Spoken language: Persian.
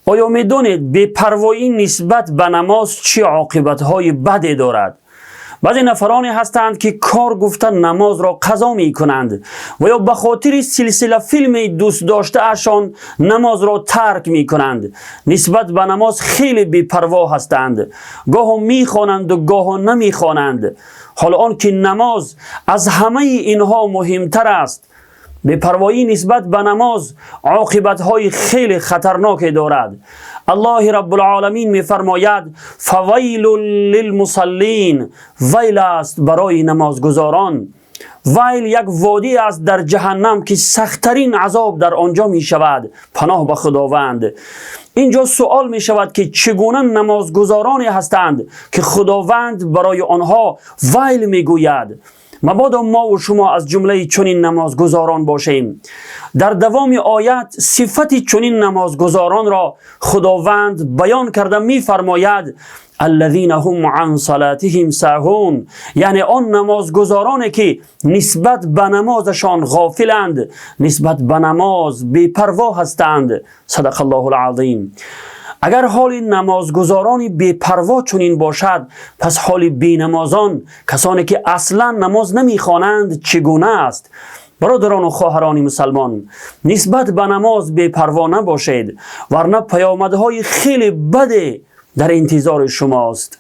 آیا میدونید بی‌پروایی نسبت به نماز چه عاقبت‌های بدی دارد؟ بعضی نفرانی هستند که کار گفتن نماز را قضا می کنند و یا به خاطر سلسله فیلم دوست داشته اشان نماز را ترک می کنند. نسبت به نماز خیلی بی‌پروا هستند، گاه می خوانند و گاه نمی خوانند، حالا آن که نماز از همه اینها مهمتر است. بی‌پروایی نسبت به نماز عاقبت‌های خیلی خطرناک دارد. الله رب العالمین می‌فرماید فویل للمصلین، ویل است برای نمازگزاران. ویل یک وادی است در جهنم که سخت‌ترین عذاب در آنجا می شود. پناه به خداوند. اینجا سوال می شود که چگونه نمازگزارانی هستند که خداوند برای آنها ویل می گوید؟ مبادا ما و شما از جمله چنین نمازگزاران باشیم. در دوام آیت صفت چنین نمازگزاران را خداوند بیان کرده می فرماید الذین هم عن صلاتهم ساهون، یعنی آن نمازگزارانی که نسبت به نمازشان غافلند، نسبت به نماز بی‌پروا هستند. صدق الله العظیم. اگر حال نمازگزاران بی‌پروا چنین باشد، پس حال بی‌نمازان، کسانی که اصلا نماز نمیخوانند، چگونه است؟ برادران و خواهران مسلمان، نسبت به نماز بی‌پروا نباشید، ورنه پیامدهای خیلی بد در انتظار شماست.